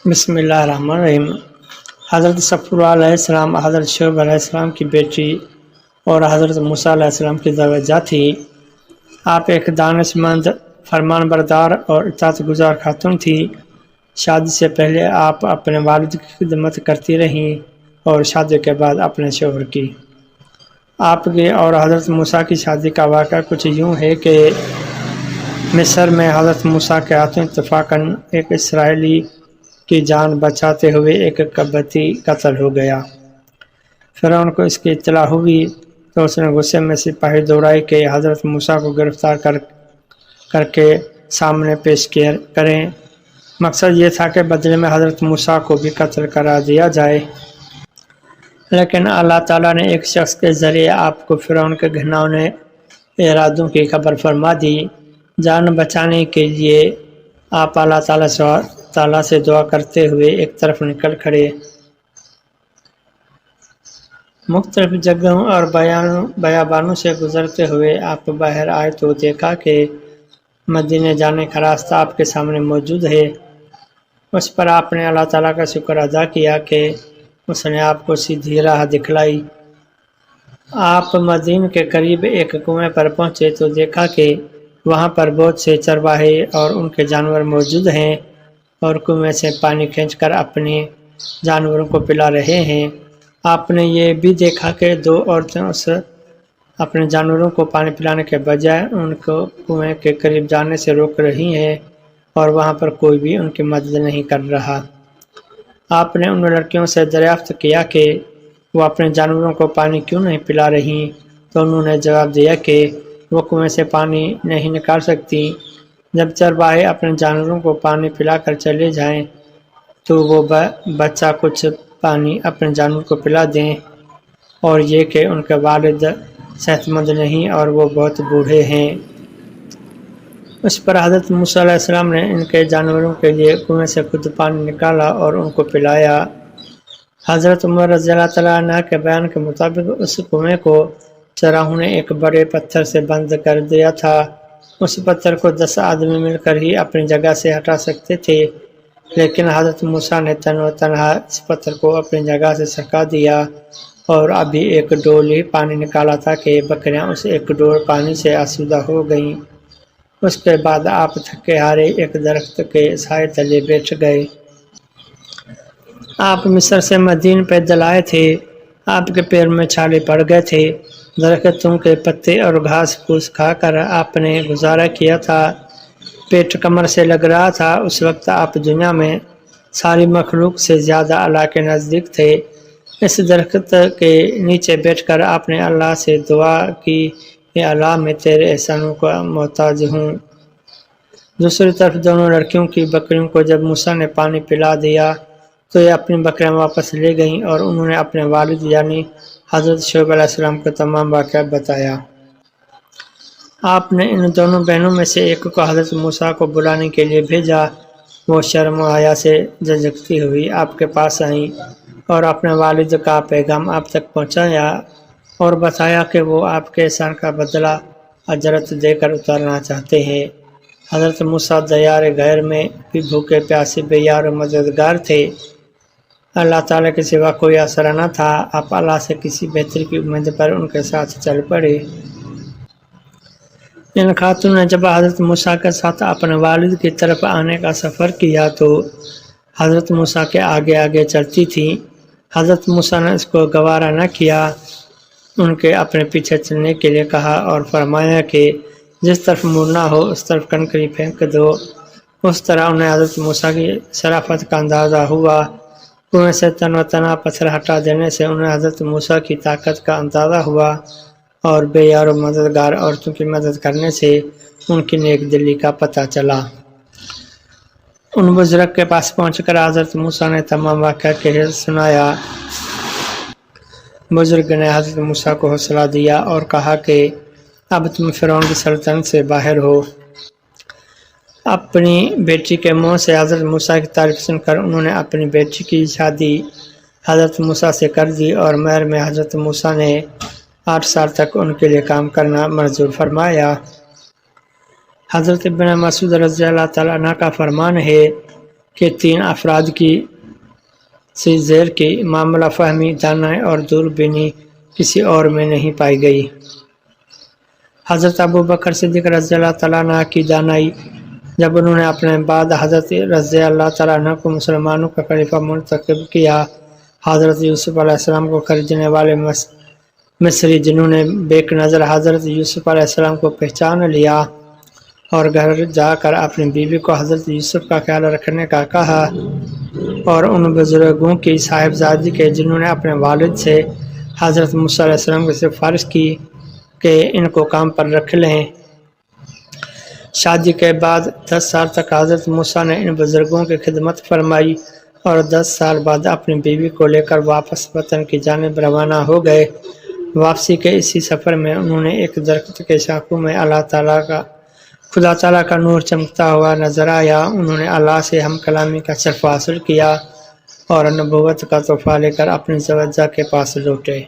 بسم اللہ الرحمن الرحیم۔ حضرت صفور علیہ السلام حضرت شعیب علیہ السلام کی بیٹی اور حضرت موسیٰ علیہ السلام کی زوجہ تھی۔ آپ ایک دانش مند، فرمان بردار اور اطاعت گزار خاتون تھی۔ شادی سے پہلے آپ اپنے والد کی خدمت کرتی رہیں اور شادی کے بعد اپنے شوہر کی۔ آپ کی اور حضرت موسیٰ کی شادی کا واقعہ کچھ یوں ہے کہ مصر میں حضرت موسیٰ کے ہاتھوں اتفاقاً ایک اسرائیلی کی جان بچاتے ہوئے ایک قبطی قتل ہو گیا۔ فرعون کو اس کی اطلاع ہوئی تو اس نے غصے میں سپاہی دوڑائے کہ حضرت موسیٰ کو گرفتار کر کے سامنے پیش کریں۔ مقصد یہ تھا کہ بدلے میں حضرت موسیٰ کو بھی قتل کرا دیا جائے۔ لیکن اللہ تعالیٰ نے ایک شخص کے ذریعے آپ کو فرعون کے گھناؤنے ارادوں کی خبر فرما دی۔ جان بچانے کے لیے آپ اللہ تعالیٰ سے دعا کرتے ہوئے ایک طرف نکل کھڑے۔ مختلف جگہوں اور بیابانوں سے گزرتے ہوئے آپ باہر آئے تو دیکھا کہ مدینے جانے کا راستہ آپ کے سامنے موجود ہے۔ اس پر آپ نے اللہ تعالیٰ کا شکر ادا کیا کہ اس نے آپ کو سیدھی راہ دکھلائی۔ آپ مدینے کے قریب ایک کنویں پر پہنچے تو دیکھا کہ وہاں پر بہت سے چرواہے اور ان کے جانور موجود ہیں اور کنویں سے پانی کھینچ کر اپنے جانوروں کو پلا رہے ہیں۔ آپ نے یہ بھی دیکھا کہ دو عورتیں اپنے جانوروں کو پانی پلانے کے بجائے ان کو کنویں کے قریب جانے سے روک رہی ہیں اور وہاں پر کوئی بھی ان کی مدد نہیں کر رہا۔ آپ نے ان لڑکیوں سے دریافت کیا کہ وہ اپنے جانوروں کو پانی کیوں نہیں پلا رہی تو انہوں نے جواب دیا کہ وہ کنویں سے پانی نہیں نکال سکتی۔ جب چرواہے اپنے جانوروں کو پانی پلا کر چلے جائیں تو وہ بچہ کچھ پانی اپنے جانور کو پلا دیں، اور یہ کہ ان کے والد صحت مند نہیں اور وہ بہت بوڑھے ہیں۔ اس پر حضرت موسیٰ علیہ السلام نے ان کے جانوروں کے لیے کنویں سے خود پانی نکالا اور ان کو پلایا۔ حضرت عمر رضی اللہ تعالیٰ عنہ کے بیان کے مطابق اس کنویں کو چراہوں نے ایک بڑے پتھر سے بند کر دیا تھا۔ اس پتھر کو 10 آدمی مل کر ہی اپنی جگہ سے ہٹا سکتے تھے، لیکن حضرت موسیٰ نے تنہا اس پتھر کو اپنی جگہ سے سرکا دیا اور ابھی ایک ڈول ہی پانی نکالا تھا کہ بکریاں اس ایک ڈول پانی سے آسودہ ہو گئیں۔ اس کے بعد آپ تھکے ہارے ایک درخت کے سائے تلے بیٹھ گئے۔ آپ مصر سے مدینے پیدل آئے تھے۔ آپ کے پیر میں چھالے پڑ گئے تھے۔ درختوں کے پتے اور گھاس پھوس کھا کر آپ نے گزارا کیا تھا۔ پیٹ کمر سے لگ رہا تھا۔ اس وقت آپ دنیا میں ساری مخلوق سے زیادہ اللہ کے نزدیک تھے۔ اس درخت کے نیچے بیٹھ کر آپ نے اللہ سے دعا کی، اے اللہ میں تیرے احسانوں کا محتاج ہوں۔ دوسری طرف دونوں لڑکیوں کی بکریوں کو جب موسیٰ نے پانی پلا دیا تو یہ اپنی بکریاں واپس لے گئیں اور انہوں نے اپنے والد یعنی حضرت شعیب علیہ السلام کو تمام واقعہ بتایا۔ آپ نے ان دونوں بہنوں میں سے ایک کو حضرت موسیٰ کو بلانے کے لیے بھیجا۔ وہ شرم و حیا سے جھجکتی ہوئی آپ کے پاس آئیں اور اپنے والد کا پیغام آپ تک پہنچایا اور بتایا کہ وہ آپ کے احسان کا بدلہ اجرت دے کر اتارنا چاہتے ہیں۔ حضرت موسیٰ دیار غیر میں بھی بھوکے پیاسے بے یار و مددگار تھے۔ اللہ تعالیٰ کے سوا کوئی آسرا نہ تھا۔ آپ اللہ سے کسی بہتری کی امید پر ان کے ساتھ چل پڑے۔ ان خاتون نے جب حضرت موسیٰ کے ساتھ اپنے والد کی طرف آنے کا سفر کیا تو حضرت موسیٰ کے آگے آگے چلتی تھیں۔ حضرت موسیٰ نے اس کو گوارا نہ کیا، ان کے اپنے پیچھے چلنے کے لیے کہا اور فرمایا کہ جس طرف مڑنا ہو اس طرف کنکری پھینک دو۔ اس طرح انہیں حضرت موسیٰ کی شرافت کا اندازہ ہوا۔ کنویں سے تنہا پتھر ہٹا دینے سے انہیں حضرت موسیٰ کی طاقت کا اندازہ ہوا اور بے یار و مددگار عورتوں کی مدد کرنے سے ان کی نیک دلی کا پتہ چلا۔ ان بزرگ کے پاس پہنچ کر حضرت موسیٰ نے تمام واقعہ کہہ سنایا۔ بزرگ نے حضرت موسیٰ کو حوصلہ دیا اور کہا کہ اب تم فرعون کی سلطنت سے باہر ہو۔ اپنی بیٹی کے منہ سے حضرت موسیٰ کی تعریف سن کر انہوں نے اپنی بیٹی کی شادی حضرت موسیٰ سے کر دی اور مہر میں حضرت موسیٰ نے 8 سال تک ان کے لیے کام کرنا منظور فرمایا۔ حضرت ابن مسعود رضی اللہ تعالیٰ عنہ کا فرمان ہے، کے 3 افراد کی سے زیر کی معاملہ فہمی، دانائی اور دوربینی کسی اور میں نہیں پائی گئی۔ حضرت ابوبکر صدیق رضی اللہ تعالیٰ عنہ کی دانائی، جب انہوں نے اپنے بعد حضرت رضی اللہ تعالیٰ عنہ کو مسلمانوں کا خلیفہ منتخب کیا، حضرت یوسف علیہ السلام کو خریدنے والے مصری جنہوں نے بیک نظر حضرت یوسف علیہ السلام کو پہچان لیا اور گھر جا کر اپنی بیوی کو حضرت یوسف کا خیال رکھنے کا کہا، اور ان بزرگوں کی صاحبزادی کے جنہوں نے اپنے والد سے حضرت موسیٰ علیہ السلام کی سفارش کی کہ ان کو کام پر رکھ لیں۔ شادی کے بعد 10 سال تک حضرت موسیٰ نے ان بزرگوں کی خدمت فرمائی اور 10 سال بعد اپنی بیوی کو لے کر واپس وطن کی جانب روانہ ہو گئے۔ واپسی کے اسی سفر میں انہوں نے ایک درخت کے شاخوں میں خدا تعالیٰ کا نور چمکتا ہوا نظر آیا۔ انہوں نے اللہ سے ہم کلامی کا شرف حاصل کیا اور نبوت کا تحفہ لے کر اپنی زوجہ کے پاس لوٹے۔